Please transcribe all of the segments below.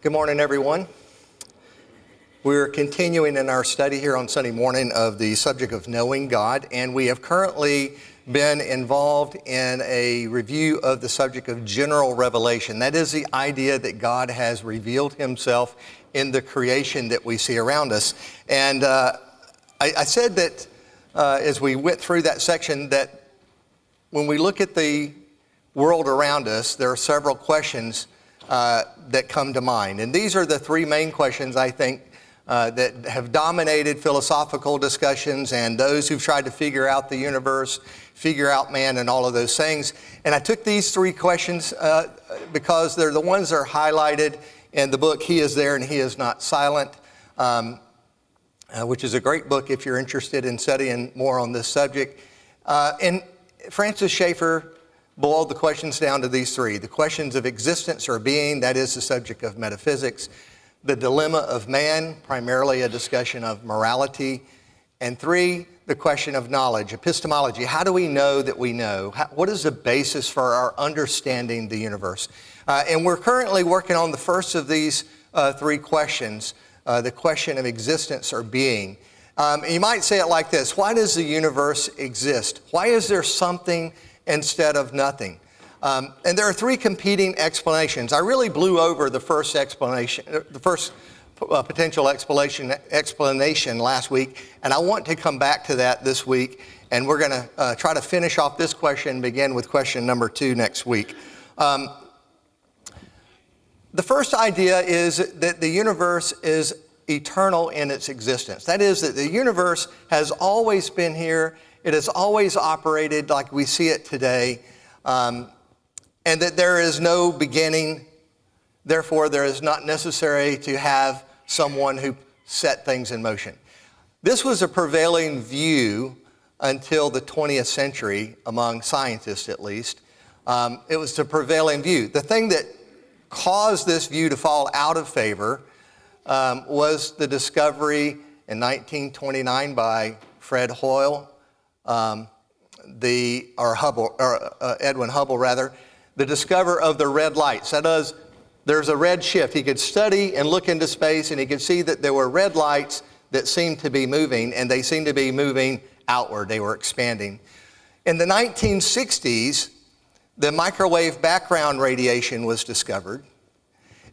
Good morning, everyone. We're continuing in our study here on Sunday morning of the subject of knowing God, and we have currently been involved in a review of the subject of general revelation. That is the idea that God has revealed himself in the creation that we see around us. And I said that as we went through that section that when we look at the world around us, there are several questions that come to mind. And these are the three main questions, I think, that have dominated philosophical discussions and those who've tried to figure out the universe, figure out man, and all of those things. And I took these three questions because they're the ones that are highlighted in the book, He Is There and He Is Not Silent, which is a great book if you're interested in studying more on this subject. And Francis Schaeffer boiled the questions down to these three. The questions of existence or being, that is the subject of metaphysics. The dilemma of man, primarily a discussion of morality. And three, the question of knowledge, epistemology. How do we know that we know? What is the basis for our understanding the universe? And we're currently working on the first of these three questions, the question of existence or being. You might say it like this: why does the universe exist? Why is there something instead of nothing? And there are three competing explanations. I really blew over the first explanation, the first potential explanation last week, and I want to come back to that this week, and we're going to try to finish off this question and begin with question number 2 next week. The first idea is that the universe is eternal in its existence. That is, that the universe has always been here. It has always operated like we see it today, and that there is no beginning. Therefore, there is not necessary to have someone who set things in motion. This was a prevailing view until the 20th century, among scientists at least. It was the prevailing view. The thing that caused this view to fall out of favor was the discovery in 1929 by Fred Hoyle, Edwin Hubble rather, the discoverer of the red lights. That is, there's a red shift. He could study and look into space, and he could see that there were red lights that seemed to be moving, and they seemed to be moving outward. They were expanding. In the 1960s, the microwave background radiation was discovered.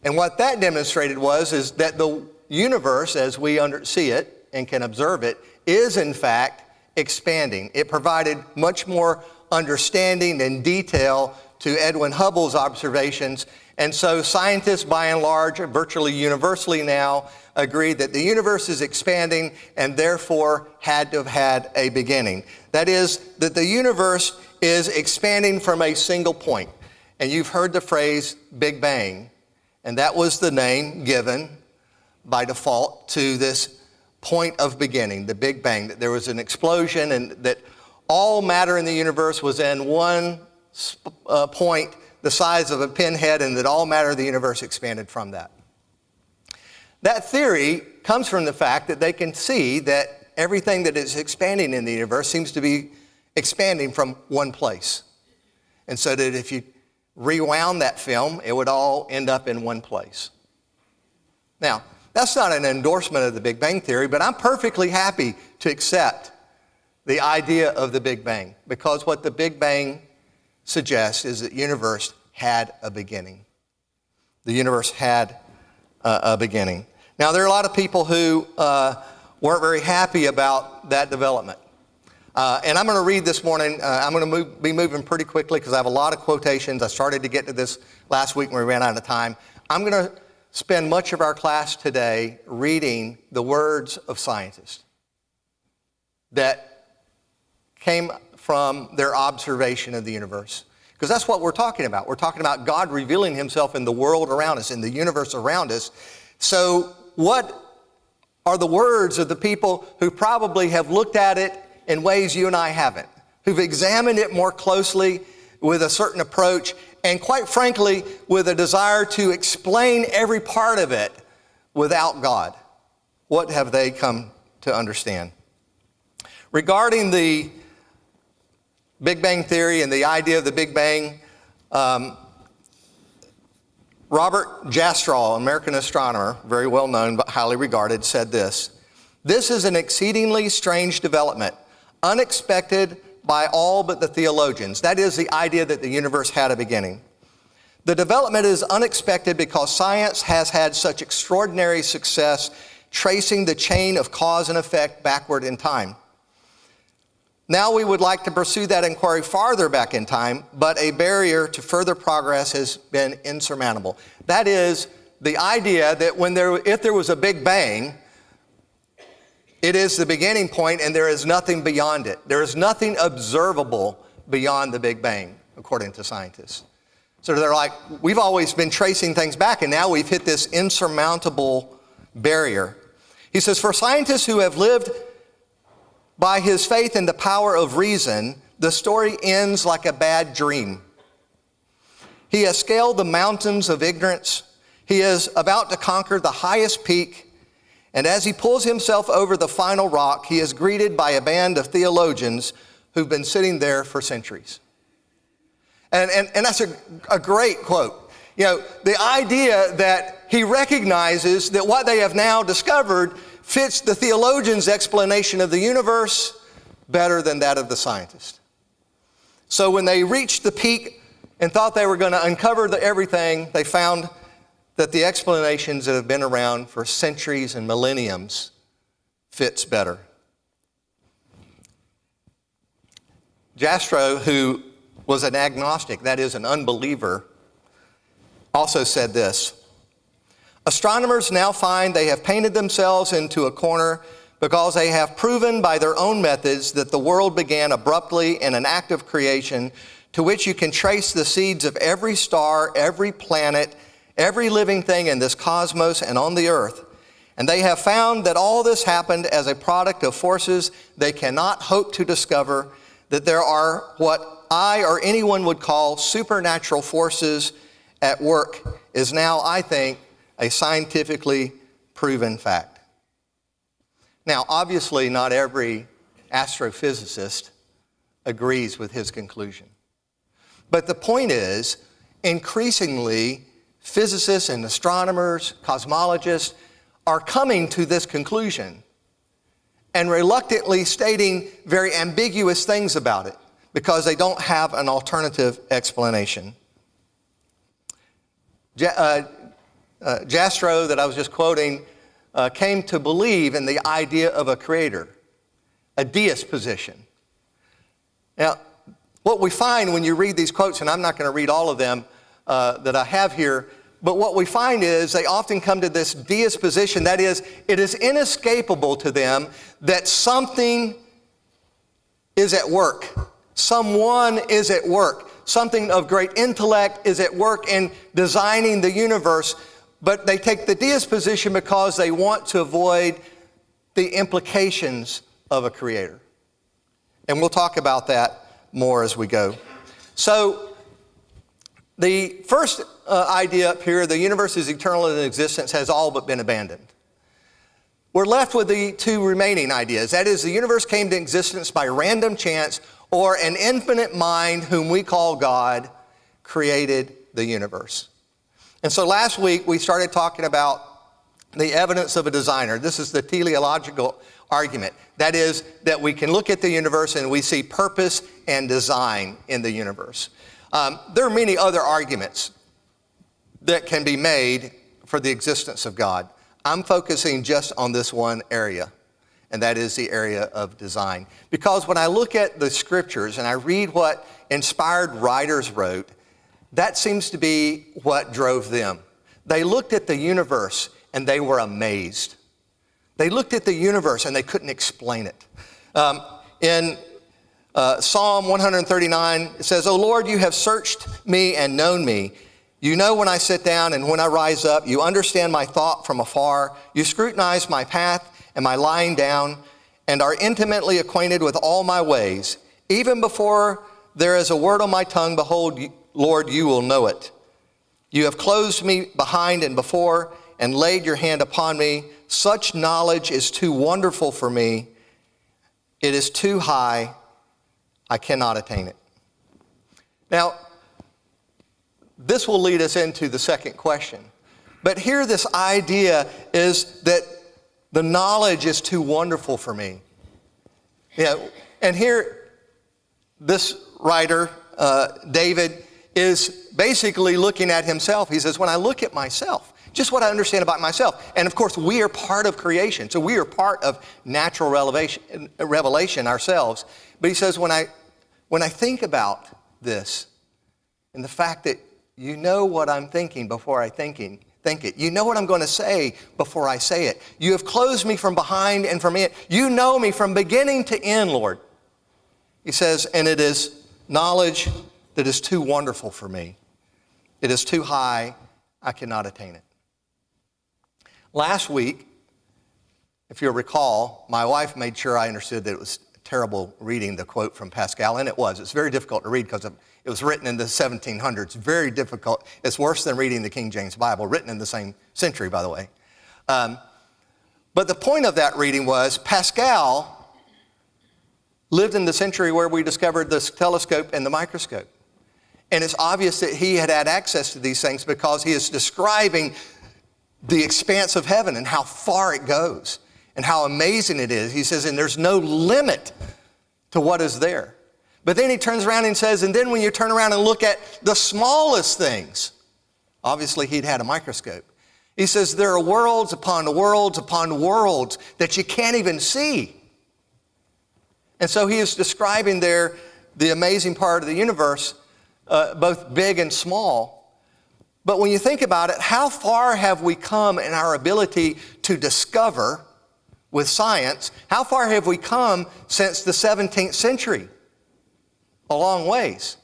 And what that demonstrated is that the universe, as we see it and can observe it, is in fact expanding. It provided much more understanding and detail to Edwin Hubble's observations. And so scientists, by and large, virtually universally now, agree that the universe is expanding and therefore had to have had a beginning. That is, that the universe is expanding from a single point. And you've heard the phrase Big Bang, and that was the name given by default to this point of beginning, the Big Bang, that there was an explosion and that all matter in the universe was in one point the size of a pinhead, and that all matter of the universe expanded from that. That theory comes from the fact that they can see that everything that is expanding in the universe seems to be expanding from one place. And so that if you rewound that film, it would all end up in one place. Now, that's not an endorsement of the Big Bang Theory, but I'm perfectly happy to accept the idea of the Big Bang, because what the Big Bang suggests is that the universe had a beginning. The universe had a beginning. Now, there are a lot of people who weren't very happy about that development. And I'm going to read this morning. I'm going to be moving pretty quickly because I have a lot of quotations. I started to get to this last week when we ran out of time. I'm going to spend much of our class today reading the words of scientists that came from their observation of the universe. Because that's what we're talking about. We're talking about God revealing himself in the world around us, in the universe around us. So what are the words of the people who probably have looked at it in ways you and I haven't, who've examined it more closely with a certain approach, and quite frankly, with a desire to explain every part of it without God? What have they come to understand? Regarding the Big Bang Theory and the idea of the Big Bang, Robert Jastrow, American astronomer, very well known but highly regarded, said this: "This is an exceedingly strange development, unexpected by all but the theologians." That is the idea that the universe had a beginning. "The development is unexpected because science has had such extraordinary success tracing the chain of cause and effect backward in time. Now we would like to pursue that inquiry farther back in time, but a barrier to further progress has been insurmountable." That is the idea that if there was a Big Bang, it is the beginning point and there is nothing beyond it. There is nothing observable beyond the Big Bang, according to scientists. So they're like, we've always been tracing things back and now we've hit this insurmountable barrier. He says, "For scientists who have lived by his faith in the power of reason, the story ends like a bad dream. He has scaled the mountains of ignorance. He is about to conquer the highest peak. And as he pulls himself over the final rock, he is greeted by a band of theologians who've been sitting there for centuries." And that's a great quote. You know, the idea that he recognizes that what they have now discovered fits the theologian's explanation of the universe better than that of the scientist. So when they reached the peak and thought they were going to uncover everything, they found that the explanations that have been around for centuries and millenniums fits better. Jastrow, who was an agnostic, that is an unbeliever, also said this: "Astronomers now find they have painted themselves into a corner because they have proven by their own methods that the world began abruptly in an act of creation to which you can trace the seeds of every star, every planet, every living thing in this cosmos and on the earth. And they have found that all this happened as a product of forces they cannot hope to discover, that there are what I or anyone would call supernatural forces at work is now, I think, a scientifically proven fact." Now, obviously, not every astrophysicist agrees with his conclusion. But the point is, increasingly, physicists and astronomers, cosmologists are coming to this conclusion and reluctantly stating very ambiguous things about it because they don't have an alternative explanation. Jastrow, that I was just quoting, came to believe in the idea of a creator, a deist position. Now, what we find when you read these quotes, and I'm not going to read all of them that I have here, but what we find is they often come to this deist position. That is, it is inescapable to them that something is at work. Someone is at work. Something of great intellect is at work in designing the universe. But they take the deist position because they want to avoid the implications of a creator. And we'll talk about that more as we go. So the first idea up here, the universe is eternal in existence, has all but been abandoned. We're left with the two remaining ideas. That is, the universe came to existence by random chance, or an infinite mind, whom we call God, created the universe. And so last week we started talking about the evidence of a designer. This is the teleological argument. That is, that we can look at the universe and we see purpose and design in the universe. There are many other arguments that can be made for the existence of God. I'm focusing just on this one area, and that is the area of design. Because when I look at the scriptures and I read what inspired writers wrote, that seems to be what drove them. They looked at the universe and they were amazed. They looked at the universe and they couldn't explain it. In Psalm 139, it says, "O Lord, you have searched me and known me. You know when I sit down and when I rise up. You understand my thought from afar. You scrutinize my path and my lying down, and are intimately acquainted with all my ways. Even before there is a word on my tongue, behold, Lord, you will know it. You have closed me behind and before, and laid your hand upon me. Such knowledge is too wonderful for me. It is too high. I cannot attain it." Now, this will lead us into the second question. But here this idea is that the knowledge is too wonderful for me. Yeah, and here this writer, David, is basically looking at himself. He says, when I look at myself, just what I understand about myself. And of course, we are part of creation. So we are part of natural revelation ourselves. But he says, when I think about this and the fact that you know what I'm thinking before I think it. You know what I'm going to say before I say it. You have closed me from behind and from it. You know me from beginning to end, Lord. He says, and it is knowledge that is too wonderful for me. It is too high. I cannot attain it. Last week, if you'll recall, my wife made sure I understood that it was terrible reading the quote from Pascal, and it was. It's very difficult to read because it was written in the 1700s. Very difficult. It's worse than reading the King James Bible, written in the same century, by the way. But the point of that reading was Pascal lived in the century where we discovered the telescope and the microscope. And it's obvious that he had access to these things because he is describing the expanse of heaven and how far it goes and how amazing it is. He says, and there's no limit to what is there. But then he turns around and says, and then when you turn around and look at the smallest things, obviously he'd had a microscope. He says, there are worlds upon worlds upon worlds that you can't even see. And so he is describing there the amazing part of the universe, both big and small. But when you think about it, how far have we come in our ability to discover with science? How far have we come since the 17th century? A long ways.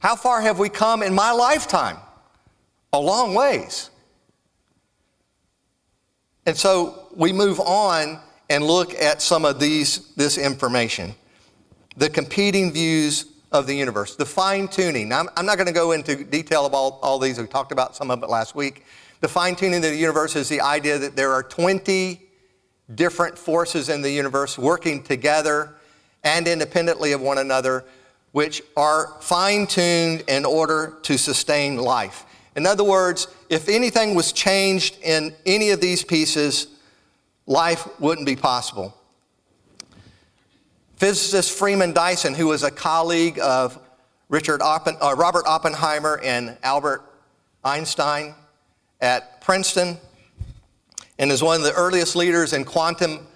How far have we come in my lifetime? A long ways. And so we move on and look at some of this information. The competing views of the universe, the fine-tuning. Now, I'm not going to go into detail about all these. We talked about some of it last week. The fine-tuning of the universe is the idea that there are 20 different forces in the universe working together and independently of one another, which are fine-tuned in order to sustain life. In other words, if anything was changed in any of these pieces, life wouldn't be possible. Physicist Freeman Dyson, who was a colleague of Robert Oppenheimer and Albert Einstein at Princeton, and is one of the earliest leaders in quantum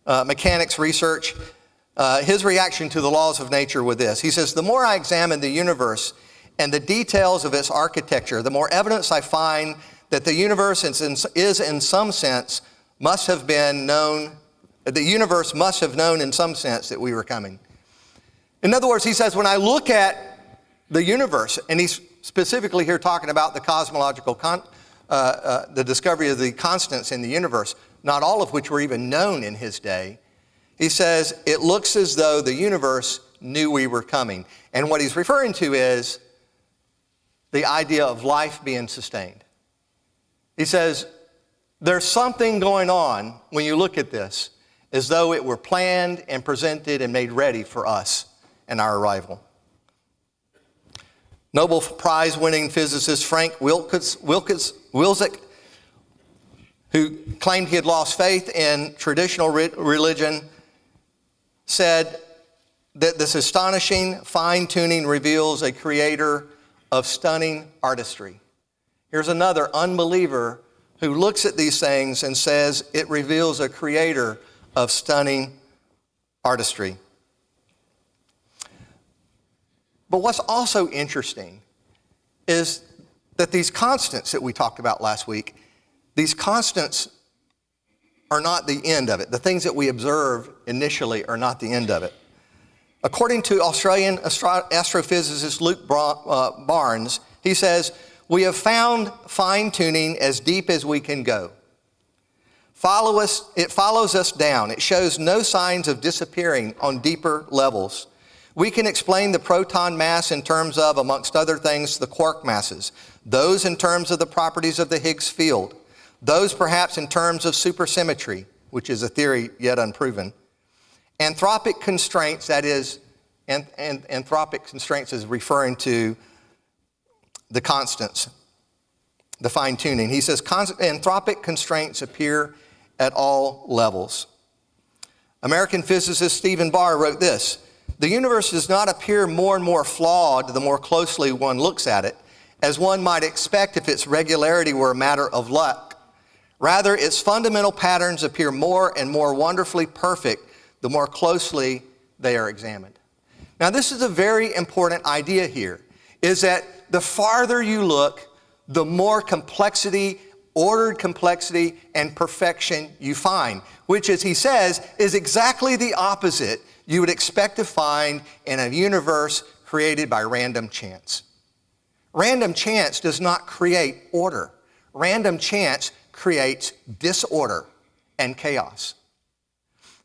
mechanics research, his reaction to the laws of nature was this. He says, the more I examine the universe and the details of its architecture, the more evidence I find that the universe is in some sense must have been known. The universe must have known in some sense that we were coming. In other words, he says, when I look at the universe, and he's specifically here talking about the cosmological, the discovery of the constants in the universe, not all of which were even known in his day, he says, it looks as though the universe knew we were coming. And what he's referring to is the idea of life being sustained. He says, there's something going on when you look at this, as though it were planned and presented and made ready for us and our arrival. Nobel Prize-winning physicist Frank Wilczek, who claimed he had lost faith in traditional religion, said that this astonishing fine-tuning reveals a creator of stunning artistry. Here's another unbeliever who looks at these things and says it reveals a creator of stunning artistry. But what's also interesting is that these constants that we talked about last week, these constants are not the end of it. The things that we observe initially are not the end of it. According to Australian astrophysicist Luke Barnes, he says, we have found fine-tuning as deep as we can go. It follows us down. It shows no signs of disappearing on deeper levels. We can explain the proton mass in terms of, amongst other things, the quark masses. Those in terms of the properties of the Higgs field. Those perhaps in terms of supersymmetry, which is a theory yet unproven. Anthropic constraints, that is, anthropic constraints is referring to the constants, the fine-tuning. He says, anthropic constraints appear at all levels. American physicist Stephen Barr wrote this: the universe does not appear more and more flawed the more closely one looks at it, as one might expect if its regularity were a matter of luck. Rather, its fundamental patterns appear more and more wonderfully perfect the more closely they are examined. Now, this is a very important idea here, is that the farther you look, the more complexity, ordered complexity, and perfection you find, which, as he says, is exactly the opposite you would expect to find in a universe created by random chance. Random chance does not create order. Random chance creates disorder and chaos.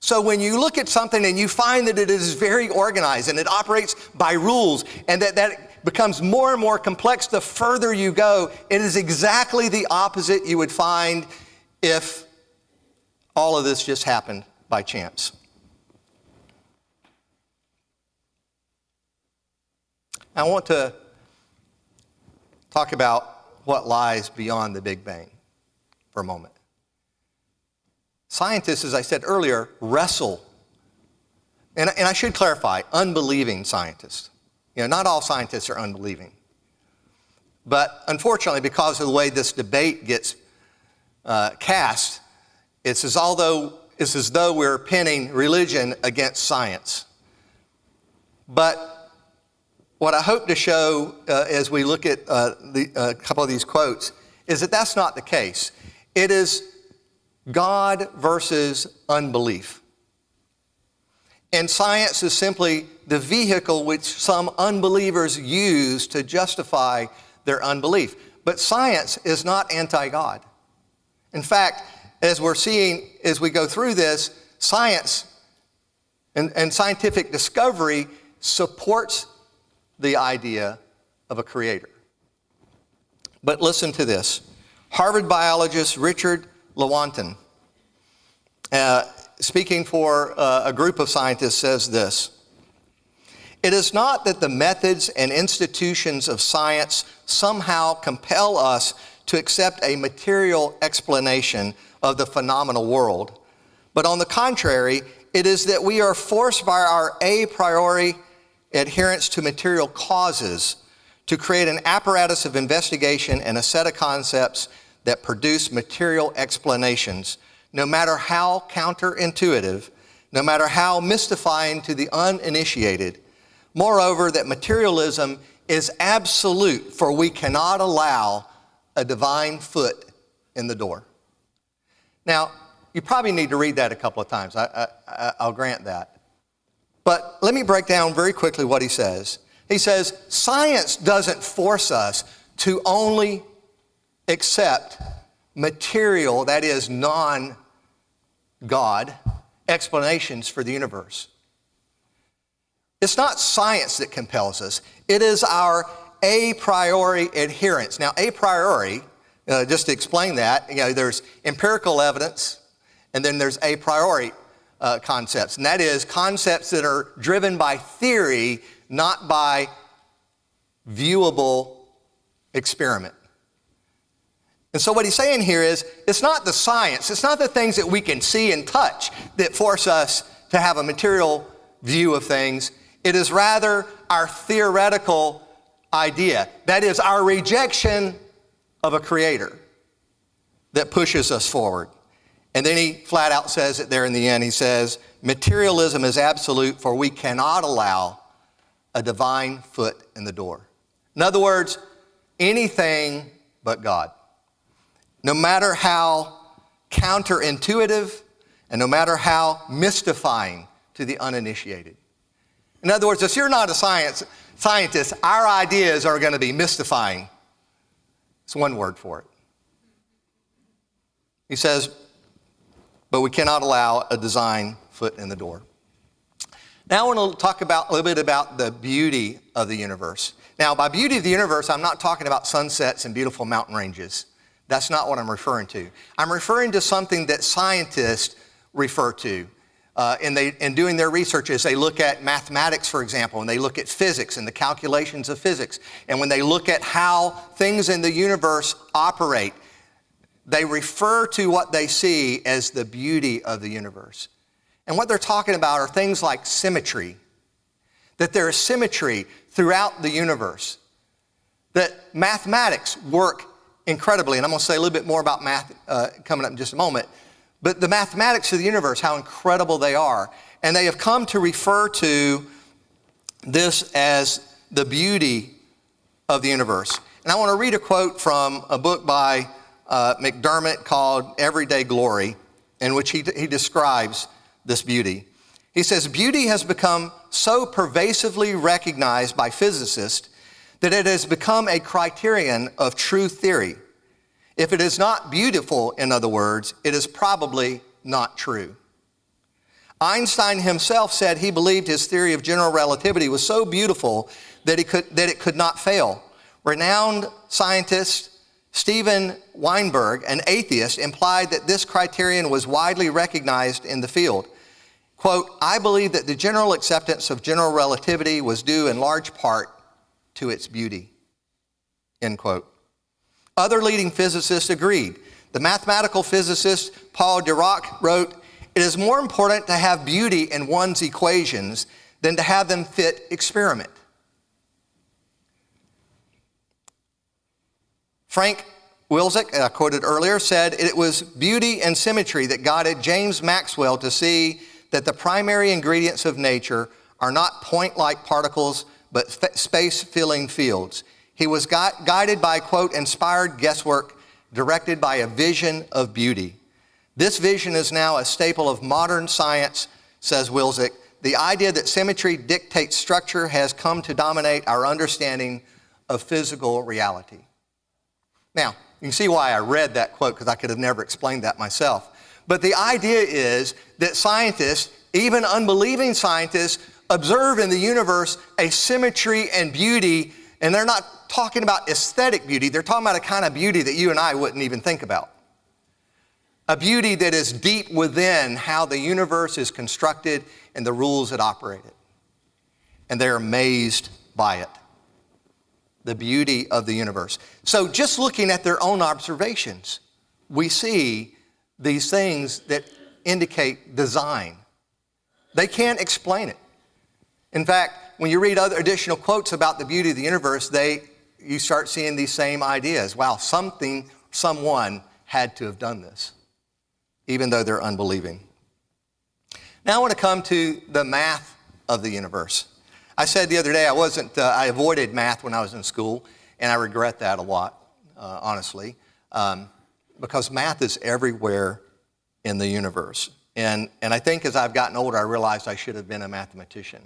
So when you look at something and you find that it is very organized and it operates by rules and that becomes more and more complex the further you go, it is exactly the opposite you would find if all of this just happened by chance. I want to talk about what lies beyond the Big Bang for a moment. Scientists, as I said earlier, wrestle. And I should clarify, unbelieving scientists. Not all scientists are unbelieving. But unfortunately, because of the way this debate gets cast, it's as though we're pinning religion against science. But what I hope to show as we look at a couple of these quotes is that that's not the case. It is God versus unbelief. And science is simply the vehicle which some unbelievers use to justify their unbelief. But science is not anti-God. In fact, as we're seeing as we go through this, science and scientific discovery supports the idea of a creator. But listen to this. Harvard biologist Richard Lewontin, speaking for a group of scientists, says this: it is not that the methods and institutions of science somehow compel us to accept a material explanation of the phenomenal world, but on the contrary, it is that we are forced by our a priori adherence to material causes to create an apparatus of investigation and a set of concepts that produce material explanations, no matter how counterintuitive, no matter how mystifying to the uninitiated. Moreover, that materialism is absolute, for we cannot allow a divine foot in the door. Now, you probably need to read that a couple of times. I'll grant that. But let me break down very quickly what he says. He says, science doesn't force us to only accept material, that is non-God, explanations for the universe. It's not science that compels us. It is our a priori adherence. Now, a priori, just to explain that, there's empirical evidence, and then there's a priori concepts. And that is concepts that are driven by theory, not by viewable experiment. And so what he's saying here is, it's not the science, it's not the things that we can see and touch that force us to have a material view of things. It is rather our theoretical idea. That is our rejection of a creator that pushes us forward. And then he flat out says it there in the end. He says, materialism is absolute, for we cannot allow a divine foot in the door. In other words, anything but God. No matter how counterintuitive and no matter how mystifying to the uninitiated. In other words, if you're not a scientist, our ideas are going to be mystifying. It's one word for it. He says, but we cannot allow a design foot in the door. Now I want to talk a little bit about the beauty of the universe. Now, by beauty of the universe, I'm not talking about sunsets and beautiful mountain ranges. That's not what I'm referring to. I'm referring to something that scientists refer to, In doing their researches, they look at mathematics, for example, and they look at physics and the calculations of physics. And when they look at how things in the universe operate, they refer to what they see as the beauty of the universe. And what they're talking about are things like symmetry, that there is symmetry throughout the universe, that mathematics work incredibly. And I'm going to say a little bit more about math coming up in just a moment. But the mathematics of the universe, how incredible they are. And they have come to refer to this as the beauty of the universe. And I want to read a quote from a book by McDermott called Everyday Glory, in which he describes this beauty. He says, beauty has become so pervasively recognized by physicists that it has become a criterion of true theory. If it is not beautiful, in other words, it is probably not true. Einstein himself said he believed his theory of general relativity was so beautiful that it could not fail. Renowned scientist Steven Weinberg, an atheist, implied that this criterion was widely recognized in the field. Quote, I believe that the general acceptance of general relativity was due in large part to its beauty, end quote. Other leading physicists agreed. The mathematical physicist Paul Dirac wrote, it is more important to have beauty in one's equations than to have them fit experiment. Frank Wilczek, I quoted earlier, said it was beauty and symmetry that guided James Maxwell to see that the primary ingredients of nature are not point-like particles, but space-filling fields. He was guided by, quote, inspired guesswork directed by a vision of beauty. This vision is now a staple of modern science, says Wilczek. The idea that symmetry dictates structure has come to dominate our understanding of physical reality. Now, you can see why I read that quote, because I could have never explained that myself. But the idea is that scientists, even unbelieving scientists, observe in the universe a symmetry and beauty, and they're not talking about aesthetic beauty. They're talking about a kind of beauty that you and I wouldn't even think about. A beauty that is deep within how the universe is constructed and the rules that operate it. And they're amazed by it. The beauty of the universe. So just looking at their own observations, we see these things that indicate design. They can't explain it. In fact, when you read other additional quotes about the beauty of the universe, you start seeing these same ideas. Wow, someone had to have done this, even though they're unbelieving. Now I want to come to the math of the universe. I said the other day I avoided math when I was in school, and I regret that a lot, honestly, because math is everywhere in the universe. And I think as I've gotten older, I realized I should have been a mathematician.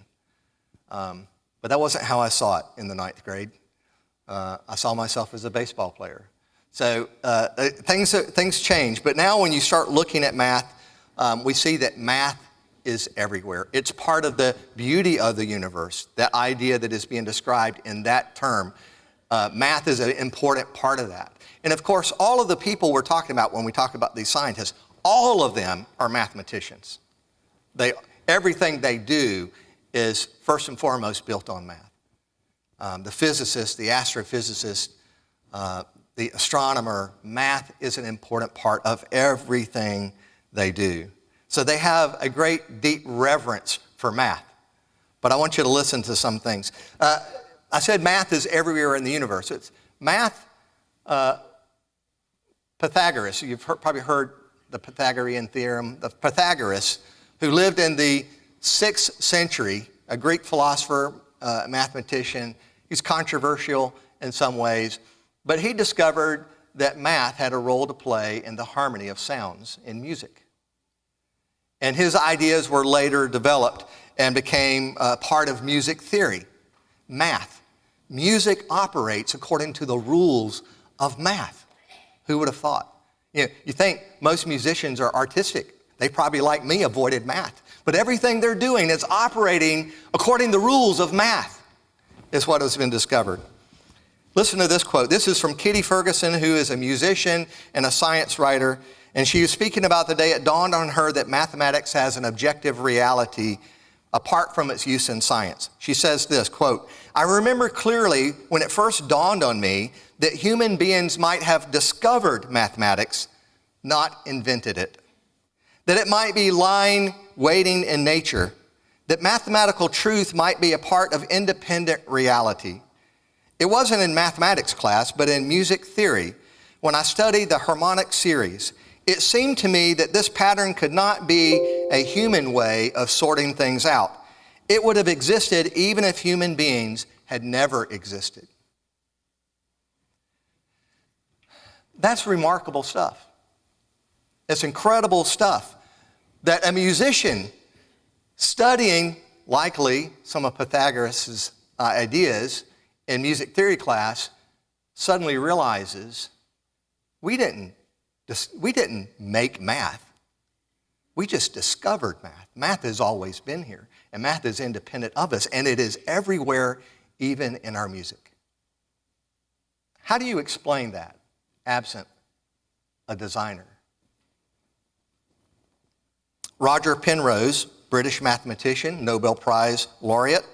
But that wasn't how I saw it in the 9th grade. I saw myself as a baseball player. So things change. But now when you start looking at math, we see that math is everywhere. It's part of the beauty of the universe, that idea that is being described in that term. Math is an important part of that. And of course, all of the people we're talking about when we talk about these scientists, all of them are mathematicians. Everything they do is first and foremost built on math. The physicist, the astrophysicist, the astronomer, math is an important part of everything they do. So they have a great deep reverence for math. But I want you to listen to some things. I said math is everywhere in the universe. It's math, Pythagoras, you've probably heard the Pythagorean theorem. The Pythagoras, who lived in the 6th century, a Greek philosopher, mathematician. He's controversial in some ways, but he discovered that math had a role to play in the harmony of sounds in music. And his ideas were later developed and became part of music theory. Math. Music operates according to the rules of math. Who would have thought? You think most musicians are artistic. They probably, like me, avoided math. But everything they're doing is operating according to the rules of math, is what has been discovered. Listen to this quote. This is from Kitty Ferguson, who is a musician and a science writer. And she was speaking about the day it dawned on her that mathematics has an objective reality apart from its use in science. She says this, quote, "I remember clearly when it first dawned on me that human beings might have discovered mathematics, not invented it. That it might be lying, waiting in nature. That mathematical truth might be a part of independent reality. It wasn't in mathematics class, but in music theory. When I studied the harmonic series, it seemed to me that this pattern could not be a human way of sorting things out. It would have existed even if human beings had never existed." That's remarkable stuff. It's incredible stuff that a musician studying likely some of Pythagoras' ideas in music theory class suddenly realizes we didn't make math. We just discovered math. Math has always been here, and math is independent of us, and it is everywhere, even in our music. How do you explain that, absent a designer? Roger Penrose, British mathematician, Nobel Prize laureate,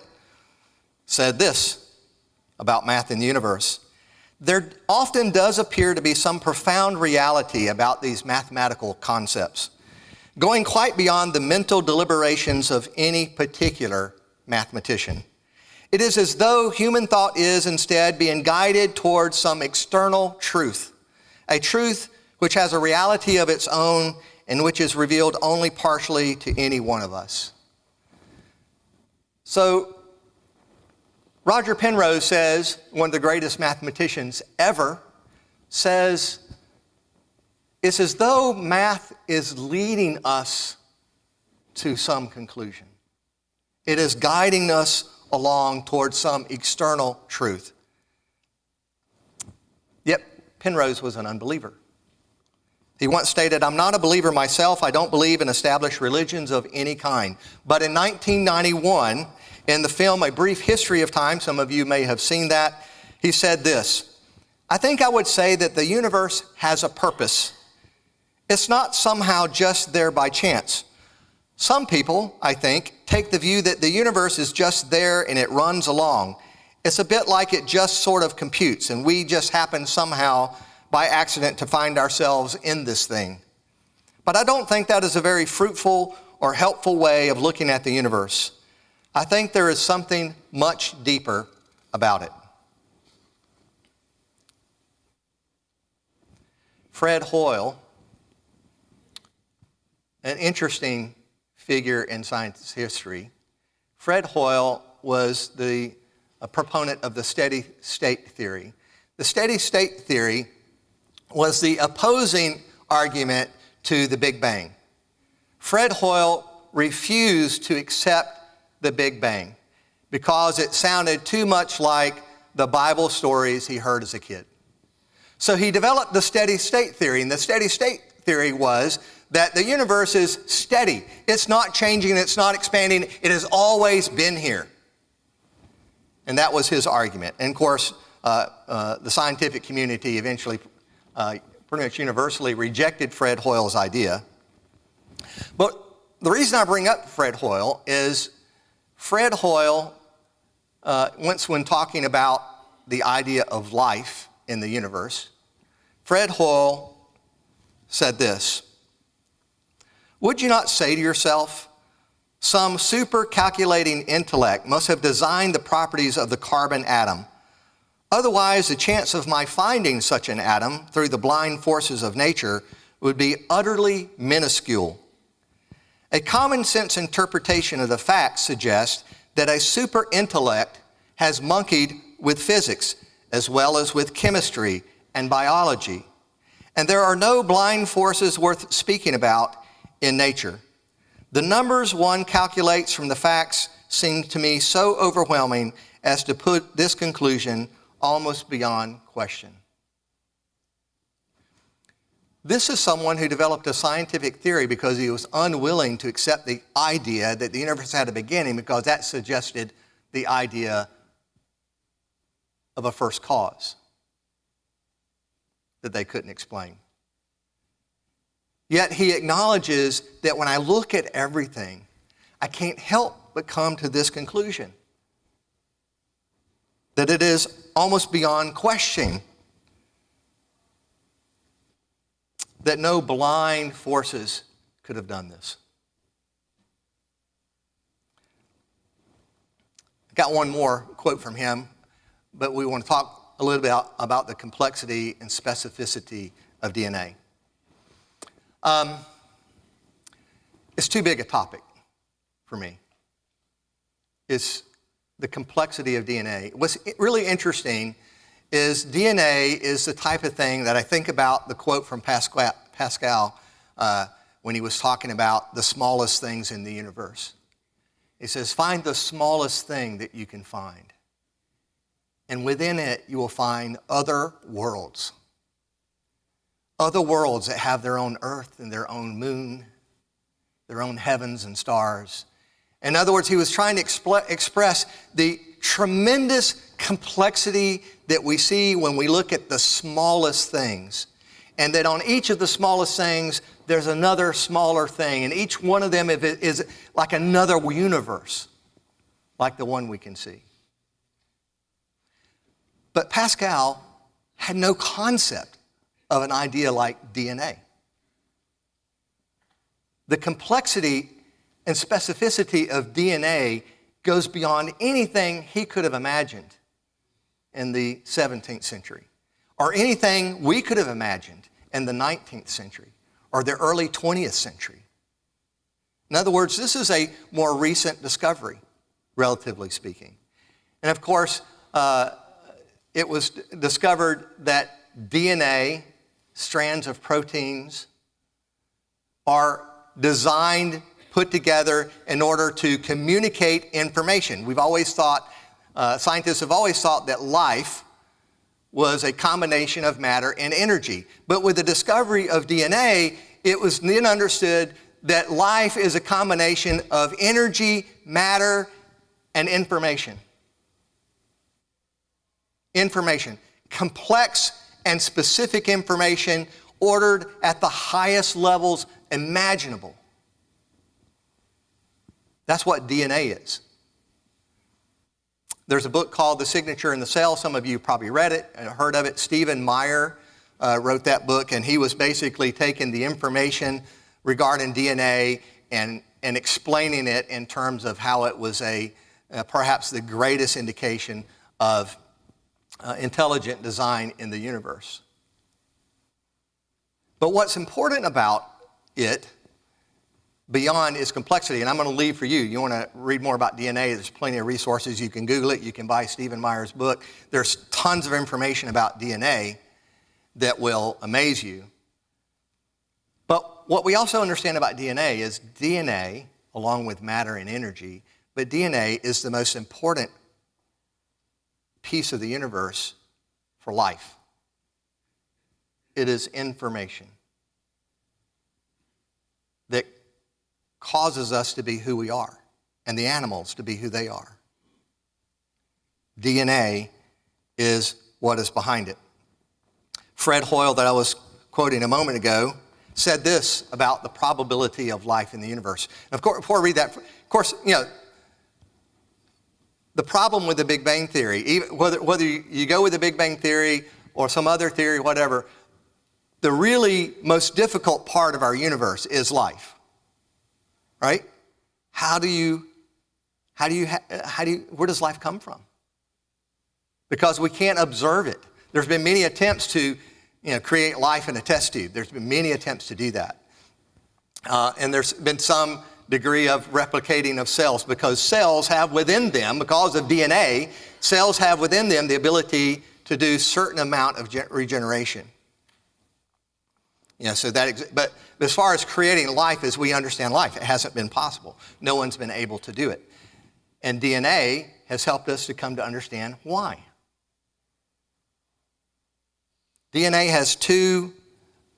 said this about math in the universe: "There often does appear to be some profound reality about these mathematical concepts, going quite beyond the mental deliberations of any particular mathematician. It is as though human thought is instead being guided towards some external truth, a truth which has a reality of its own and which is revealed only partially to any one of us." So, Roger Penrose says, one of the greatest mathematicians ever, says, it's as though math is leading us to some conclusion. It is guiding us along towards some external truth. Yet, Penrose was an unbeliever. He once stated, "I'm not a believer myself. I don't believe in established religions of any kind." But in 1991, in the film A Brief History of Time, some of you may have seen that, he said this: "I think I would say that the universe has a purpose. It's not somehow just there by chance. Some people, I think, take the view that the universe is just there and it runs along. It's a bit like it just sort of computes and we just happen somehow by accident to find ourselves in this thing. But I don't think that is a very fruitful or helpful way of looking at the universe. I think there is something much deeper about it." Fred Hoyle, an interesting figure in science history. Fred Hoyle was a proponent of the steady state theory. The steady state theory was the opposing argument to the Big Bang. Fred Hoyle refused to accept the Big Bang because it sounded too much like the Bible stories he heard as a kid. So he developed the steady state theory, and the steady state theory was that the universe is steady. It's not changing, it's not expanding, it has always been here. And that was his argument. And of course, the scientific community eventually pretty much universally rejected Fred Hoyle's idea. But the reason I bring up Fred Hoyle is Fred Hoyle, once when talking about the idea of life in the universe, Fred Hoyle said this: "Would you not say to yourself, some super calculating intellect must have designed the properties of the carbon atom. Otherwise, the chance of my finding such an atom through the blind forces of nature would be utterly minuscule. A common sense interpretation of the facts suggests that a super intellect has monkeyed with physics as well as with chemistry and biology. And there are no blind forces worth speaking about in nature. The numbers one calculates from the facts seem to me so overwhelming as to put this conclusion almost beyond question." This is someone who developed a scientific theory because he was unwilling to accept the idea that the universe had a beginning, because that suggested the idea of a first cause that they couldn't explain. Yet he acknowledges that when I look at everything, I can't help but come to this conclusion, that it is almost beyond question that no blind forces could have done this. I got one more quote from him, but we want to talk a little bit about the complexity and specificity of DNA. It's too big a topic for me. It's the complexity of DNA. What's really interesting is DNA is the type of thing that I think about the quote from Pascal when he was talking about the smallest things in the universe. He says, find the smallest thing that you can find. And within it, you will find other worlds. Other worlds that have their own earth and their own moon, their own heavens and stars. In other words, he was trying to express the tremendous complexity that we see when we look at the smallest things. And that on each of the smallest things, there's another smaller thing. And each one of them is like another universe, like the one we can see. But Pascal had no concept of an idea like DNA. The complexity and specificity of DNA goes beyond anything he could have imagined in the 17th century, or anything we could have imagined in the 19th century, or the early 20th century. In other words, this is a more recent discovery, relatively speaking. And of course, it was discovered that DNA, strands of proteins, are designed, put together in order to communicate information. We've always thought, scientists have always thought that life was a combination of matter and energy. But with the discovery of DNA, it was then understood that life is a combination of energy, matter, and information. Information. Complex and specific information ordered at the highest levels imaginable. That's what DNA is. There's a book called The Signature in the Cell. Some of you probably read it and heard of it. Stephen Meyer wrote that book, and he was basically taking the information regarding DNA and explaining it in terms of how it was perhaps the greatest indication of intelligent design in the universe. But what's important about it, beyond its complexity, and I'm going to leave for you. You want to read more about DNA, there's plenty of resources. You can Google it. You can buy Stephen Meyer's book. There's tons of information about DNA that will amaze you. But what we also understand about DNA is DNA, along with matter and energy, but DNA is the most important piece of the universe for life. It is information that causes us to be who we are and the animals to be who they are. DNA is what is behind it. Fred Hoyle, that I was quoting a moment ago, said this about the probability of life in the universe. And of course, before I read that, of course, the problem with the Big Bang Theory, whether you go with the Big Bang Theory or some other theory, whatever, the really most difficult part of our universe is life. Right? Where does life come from? Because we can't observe it. There's been many attempts to, create life in a test tube. There's been many attempts to do that. And there's been some degree of replicating of cells because cells have within them, because of DNA, cells have within them the ability to do certain amount of regeneration. But as far as creating life as we understand life, it hasn't been possible. No one's been able to do it. And DNA has helped us to come to understand why. DNA has two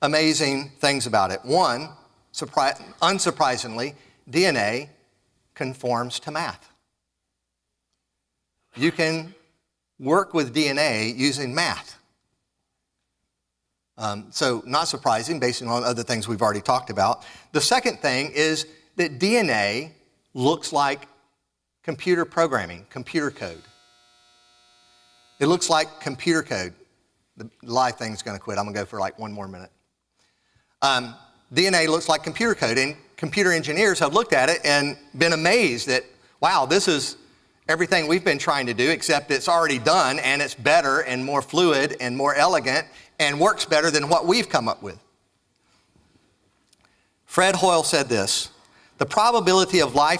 amazing things about it. One, unsurprisingly, DNA conforms to math. You can work with DNA using math. So not surprising based on other things we've already talked about. The second thing is that DNA looks like computer programming, computer code. It looks like computer code. The live thing's going to quit. I'm going to go for like one more minute. DNA looks like computer code, and computer engineers have looked at it and been amazed that, wow, this is everything we've been trying to do, except it's already done, and it's better and more fluid and more elegant and works better than what we've come up with. Fred Hoyle said this: the probability of life